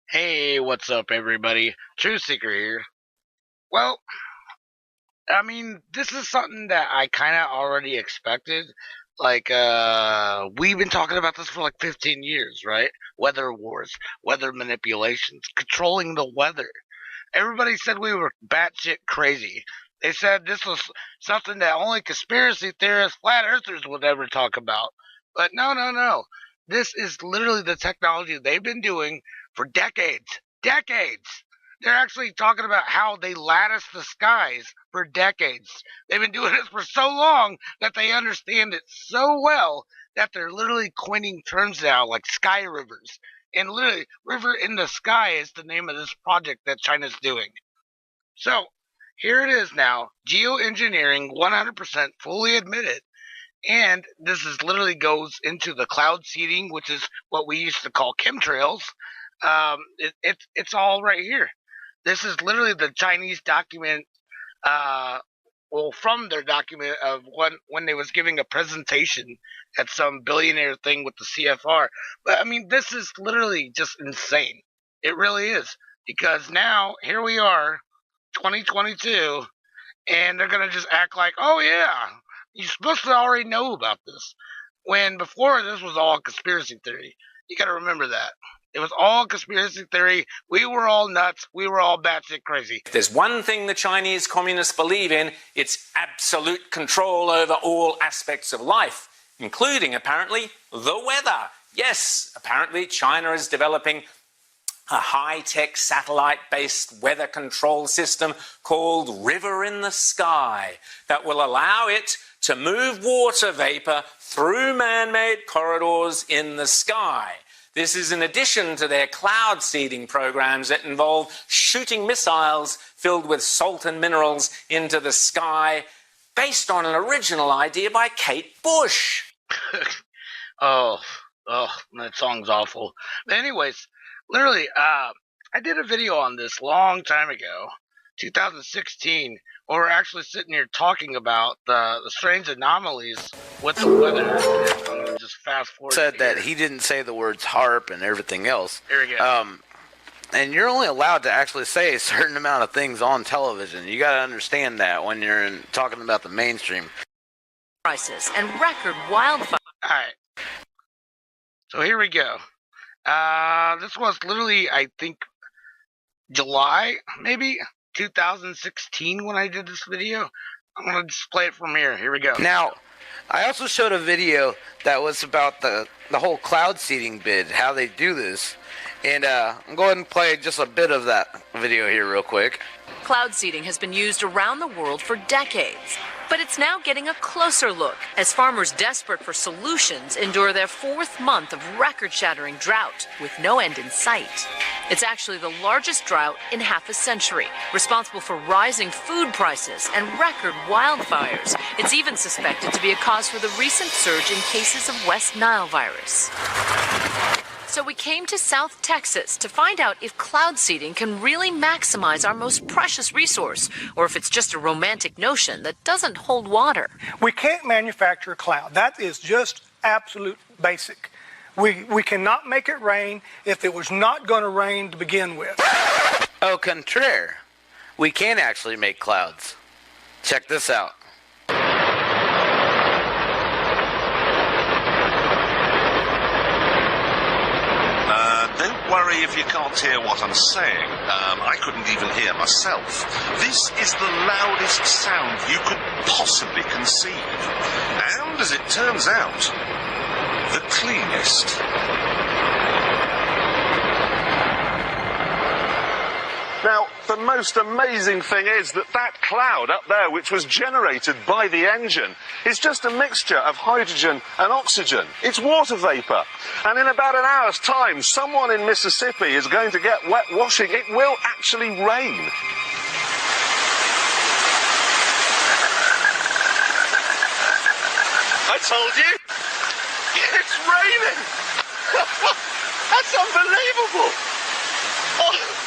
Hey, what's up, everybody? True Seeker here. Well, I mean, this is something that I kind of already expected. We've been talking about this for like 15 years, right? Weather wars, weather manipulations, controlling the weather. Everybody said we were batshit crazy. They said this was something that only conspiracy theorists, flat earthers would ever talk about. But no, no, no. This is literally the technology they've been doing for decades. Decades! They're actually talking about how they lattice the skies for decades. They've been doing it for so long that they understand it so well that they're literally coining terms now like sky rivers. And literally, River in the Sky is the name of this project that China's doing. So, here it is now. Geoengineering, 100% fully admitted. And this is literally goes into the cloud seeding, which is what we used to call chemtrails. It's all right here. This is literally the Chinese document, uh, from their document of when they was giving a presentation at some billionaire thing with the CFR. But I mean, this is literally just insane. It really is, because now here we are, 2022, and they're gonna just act like, oh yeah, you're supposed to already know about this. When before this was all conspiracy theory. You got to remember that. It was all conspiracy theory. We were all nuts. We were all batshit crazy. If there's one thing the Chinese communists believe in, it's absolute control over all aspects of life, including, apparently, the weather. Yes, apparently China is developing a high-tech satellite-based weather control system called River in the Sky that will allow it to move water vapor through man-made corridors in the sky. This is in addition to their cloud seeding programs that involve shooting missiles filled with salt and minerals into the sky, based on an original idea by Kate Bush. oh, that song's awful. But anyways, literally, I did a video on this long time ago, 2016, where we're actually sitting here talking about the strange anomalies with the weather. I'm gonna just fast forward. Said that he didn't say the words harp and everything else. Here we go. And you're only allowed to actually say a certain amount of things on television. You got to understand that when you're talking about the mainstream. Prices and record wildfire. All right. So here we go. This was literally, I think, July, maybe 2016 when I did this video. I'm gonna just play it from here. Here we go. Now, I also showed a video that was about the whole cloud seeding bid, how they do this. And I'm going to play just a bit of that video here real quick. Cloud seeding has been used around the world for decades, but it's now getting a closer look as farmers desperate for solutions endure their fourth month of record-shattering drought with no end in sight. It's actually the largest drought in half a century, responsible for rising food prices and record wildfires. It's even suspected to be a cause for the recent surge in cases of West Nile virus. So we came to South Texas to find out if cloud seeding can really maximize our most precious resource, or if it's just a romantic notion that doesn't hold water. We can't manufacture a cloud. That is just absolute basic. We cannot make it rain if it was not going to rain to begin with. Au contraire, we can actually make clouds. Check this out. Don't worry if you can't hear what I'm saying. I couldn't even hear myself. This is the loudest sound you could possibly conceive. And, as it turns out, the cleanest. Now, the most amazing thing is that that cloud up there, which was generated by the engine, is just a mixture of hydrogen and oxygen. It's water vapour. And in about an hour's time, someone in Mississippi is going to get wet washing. It will actually rain. I told you. It's raining. That's unbelievable. Oh.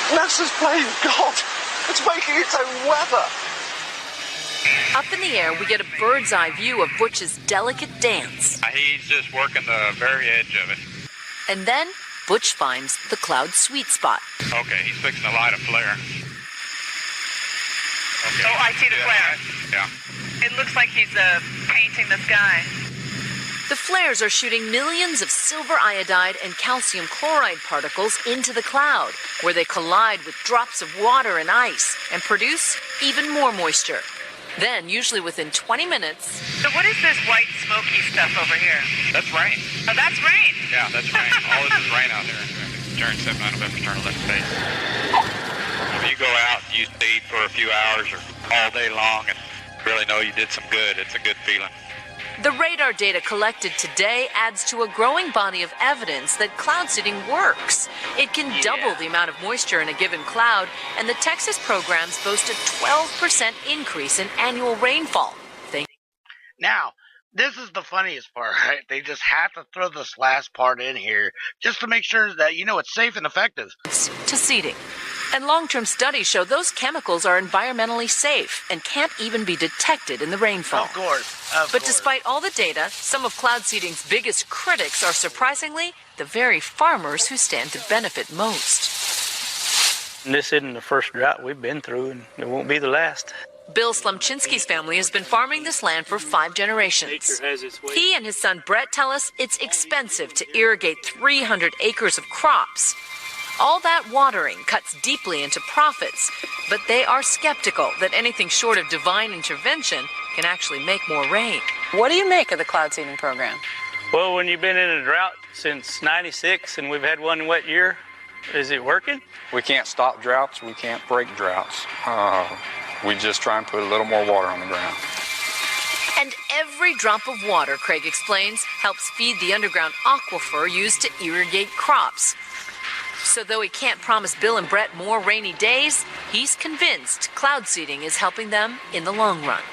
NASA's playing God. It's making its own weather. Up in the air, we get a bird's eye view of Butch's delicate dance. He's just working the very edge of it. And then Butch finds the cloud sweet spot. Okay, he's fixing to light a flare. Okay. Oh, I see the flare. Yeah. It looks like he's painting the sky. The flares are shooting millions of silver iodide and calcium chloride particles into the cloud, where they collide with drops of water and ice and produce even more moisture. Then, usually within 20 minutes... So what is this white smoky stuff over here? That's rain. Oh, that's rain. Yeah, that's rain. All this is rain out there. Turn 7 out of it, turn left face. If you go out and you see for a few hours or all day long and really know you did some good, it's a good feeling. The radar data collected today adds to a growing body of evidence that cloud seeding works. It can double the amount of moisture in a given cloud, and the Texas programs boast a 12% increase in annual rainfall. Now, this is the funniest part, right? They just have to throw this last part in here just to make sure that, it's safe and effective. To seeding. And long-term studies show those chemicals are environmentally safe and can't even be detected in the rainfall. Of course. But despite all the data, some of cloud seeding's biggest critics are surprisingly the very farmers who stand to benefit most. This isn't the first drought we've been through, and it won't be the last. Bill Slumchinsky's family has been farming this land for 5 generations. He and his son Brett tell us it's expensive to irrigate 300 acres of crops. All that watering cuts deeply into profits, but they are skeptical that anything short of divine intervention can actually make more rain. What do you make of the cloud seeding program? Well, when you've been in a drought since '96 and we've had one wet year, is it working? We can't stop droughts. We can't break droughts. We just try and put a little more water on the ground. And every drop of water, Craig explains, helps feed the underground aquifer used to irrigate crops. So though he can't promise Bill and Brett more rainy days, he's convinced cloud seeding is helping them in the long run.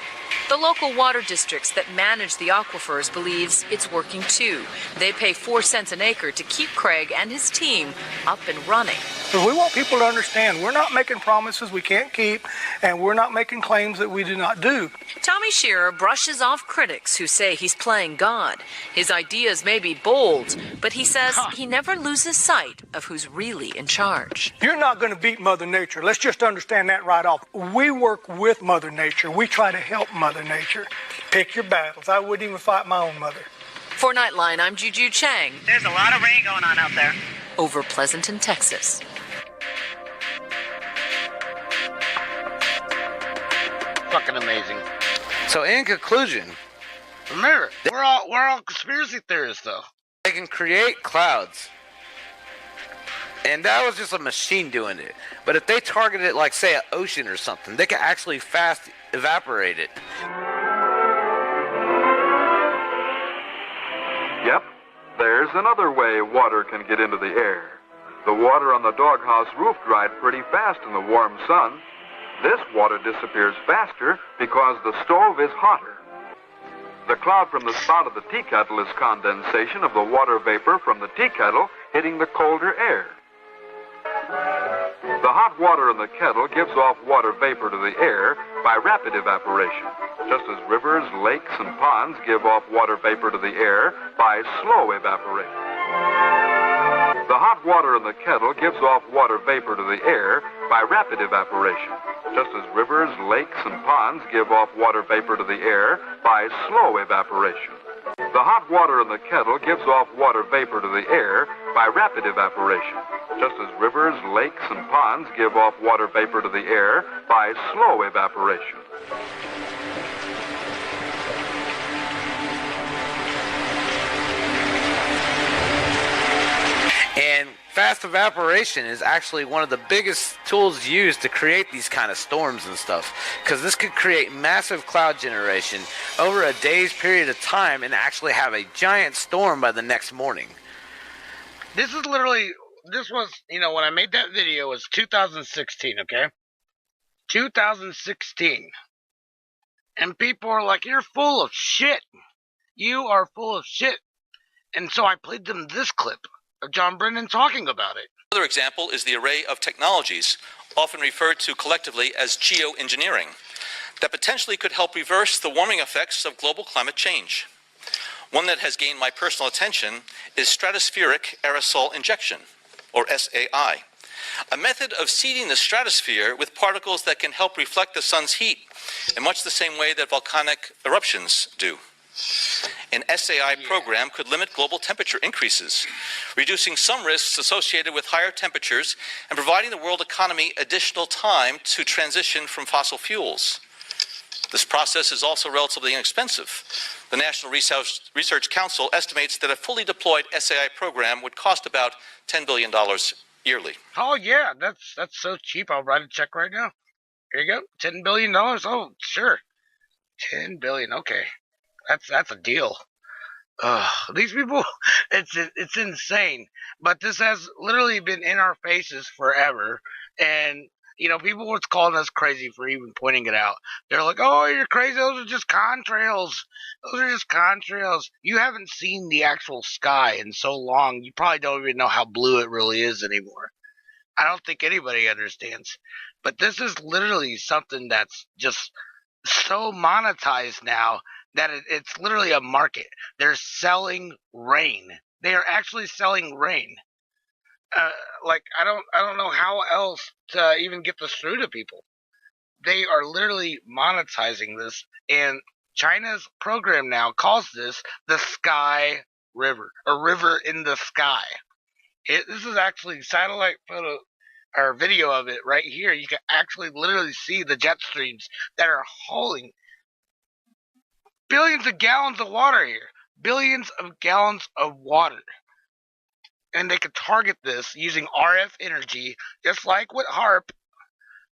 The local water districts that manage the aquifers believes it's working too. They pay 4 cents an acre to keep Craig and his team up and running. But we want people to understand we're not making promises we can't keep, and we're not making claims that we do not do. Tommy Shearer brushes off critics who say he's playing God. His ideas may be bold, but he says he never loses sight of who's really in charge. You're not going to beat Mother Nature. Let's just understand that right off. We work with Mother Nature. We try to help Mother Nature. Pick your battles. I wouldn't even fight my own mother. For Nightline, I'm Juju Chang. There's a lot of rain going on out there. Over Pleasanton, Texas. Fucking amazing. So in conclusion, Remember, we're all conspiracy theorists, though. they can create clouds. And that was just a machine doing it. But if they targeted it like, say, an ocean or something, they could actually fast evaporate it. Yep, there's another way water can get into the air. The water on the doghouse roof dried pretty fast in the warm sun. This water disappears faster because the stove is hotter. The cloud from the spout of the tea kettle is condensation of the water vapor from the tea kettle hitting the colder air. The hot water in the kettle gives off water vapor to the air by rapid evaporation, just as rivers, lakes, and ponds give off water vapor to the air by slow evaporation. The hot water in the kettle gives off water vapor to the air by rapid evaporation, just as rivers, lakes, and ponds give off water vapor to the air by slow evaporation. The hot water in the kettle gives off water vapor to the air by rapid evaporation, just as rivers, lakes, and ponds give off water vapor to the air by slow evaporation. And fast evaporation is actually one of the biggest tools used to create these kind of storms and stuff, because this could create massive cloud generation over a day's period of time and actually have a giant storm by the next morning. This was, when I made that video, it was 2016, okay? 2016. And people are like, you're full of shit. You are full of shit. And so I played them this clip of John Brennan talking about it. Another example is the array of technologies, often referred to collectively as geoengineering, that potentially could help reverse the warming effects of global climate change. One that has gained my personal attention is stratospheric aerosol injection, or SAI, a method of seeding the stratosphere with particles that can help reflect the sun's heat in much the same way that volcanic eruptions do. An SAI program could limit global temperature increases, reducing some risks associated with higher temperatures and providing the world economy additional time to transition from fossil fuels. This process is also relatively inexpensive. The National Research Council estimates that a fully deployed SAI program would cost about $10 billion yearly. Oh yeah, that's so cheap. I'll write a check right now. Here you go, $10 billion. Oh sure, $10 billion. Okay, that's a deal. These people, it's insane. But this has literally been in our faces forever, and people were calling us crazy for even pointing it out. They're like, "Oh, you're crazy. Those are just contrails. Those are just contrails. You haven't seen the actual sky in so long. You probably don't even know how blue it really is anymore." I don't think anybody understands. But this is literally something that's just so monetized now that it's literally a market. They're selling rain. They are actually selling rain. Like I don't know how else to even get this through to people. They are literally monetizing this, and China's program now calls this the Sky River, a river in the sky. This is actually satellite photo or video of it right here. You can actually literally see the jet streams that are hauling billions of gallons of water here. Billions of gallons of water. And they could target this using RF energy, just like with HARP,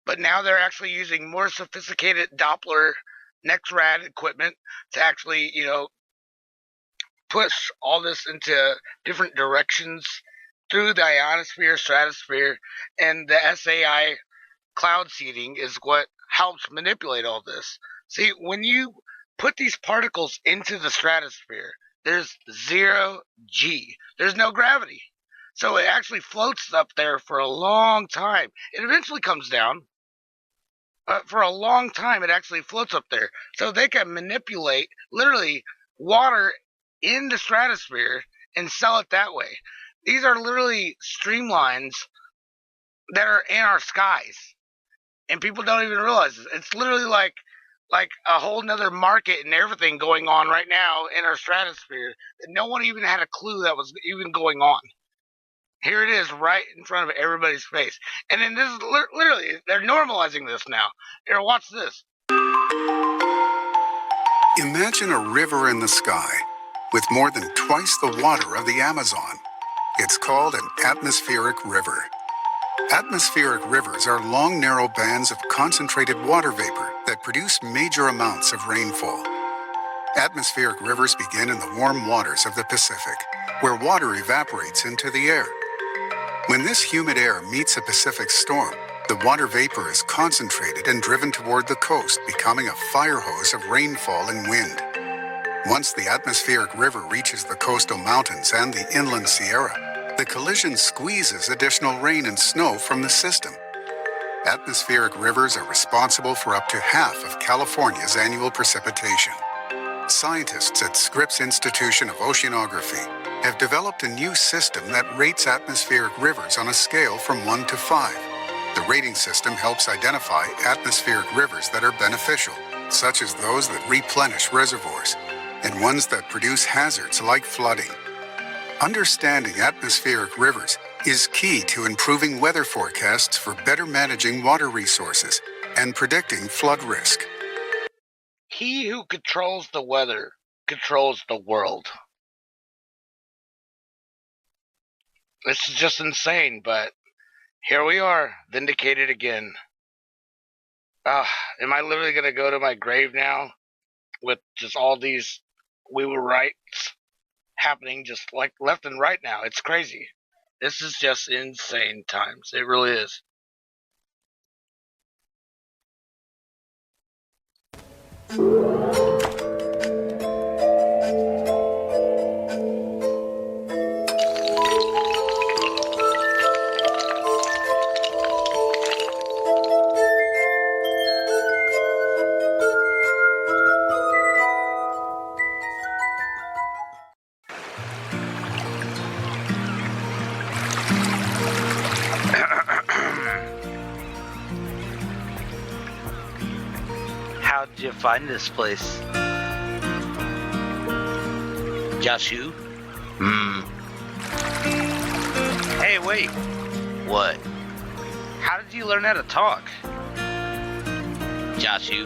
but now they're actually using more sophisticated Doppler NexRad equipment to actually, push all this into different directions through the ionosphere, stratosphere, and the SAI cloud seeding is what helps manipulate all this. See, when you put these particles into the stratosphere, there's zero G. There's no gravity. So it actually floats up there for a long time. It eventually comes down. But for a long time, it actually floats up there. So they can manipulate, literally, water in the stratosphere and sell it that way. These are literally streamlines that are in our skies. And people don't even realize it. It's literally like a whole nother market and everything going on right now in our stratosphere that no one even had a clue that was even going on. Here it is right in front of everybody's face. And then this is literally, they're normalizing this now. Here, watch this. Imagine a river in the sky with more than twice the water of the Amazon. It's called an atmospheric river. Atmospheric rivers are long, narrow bands of concentrated water vapor that produce major amounts of rainfall. Atmospheric rivers begin in the warm waters of the Pacific, where water evaporates into the air. When this humid air meets a Pacific storm, the water vapor is concentrated and driven toward the coast, becoming a fire hose of rainfall and wind. Once the atmospheric river reaches the coastal mountains and the inland Sierra, the collision squeezes additional rain and snow from the system. Atmospheric rivers are responsible for up to half of California's annual precipitation. Scientists at Scripps Institution of Oceanography have developed a new system that rates atmospheric rivers on a scale from 1 to 5. The rating system helps identify atmospheric rivers that are beneficial, such as those that replenish reservoirs, and ones that produce hazards like flooding. Understanding atmospheric rivers is key to improving weather forecasts for better managing water resources and predicting flood risk. He who controls the weather controls the world. This is just insane, but here we are, vindicated again. Am I literally going to go to my grave now with just all these we were rights happening just like left and right now? It's crazy. This is just insane times. It really is. how'd you find this place? Joshu? Hey, wait. What? How did you learn how to talk? Joshu?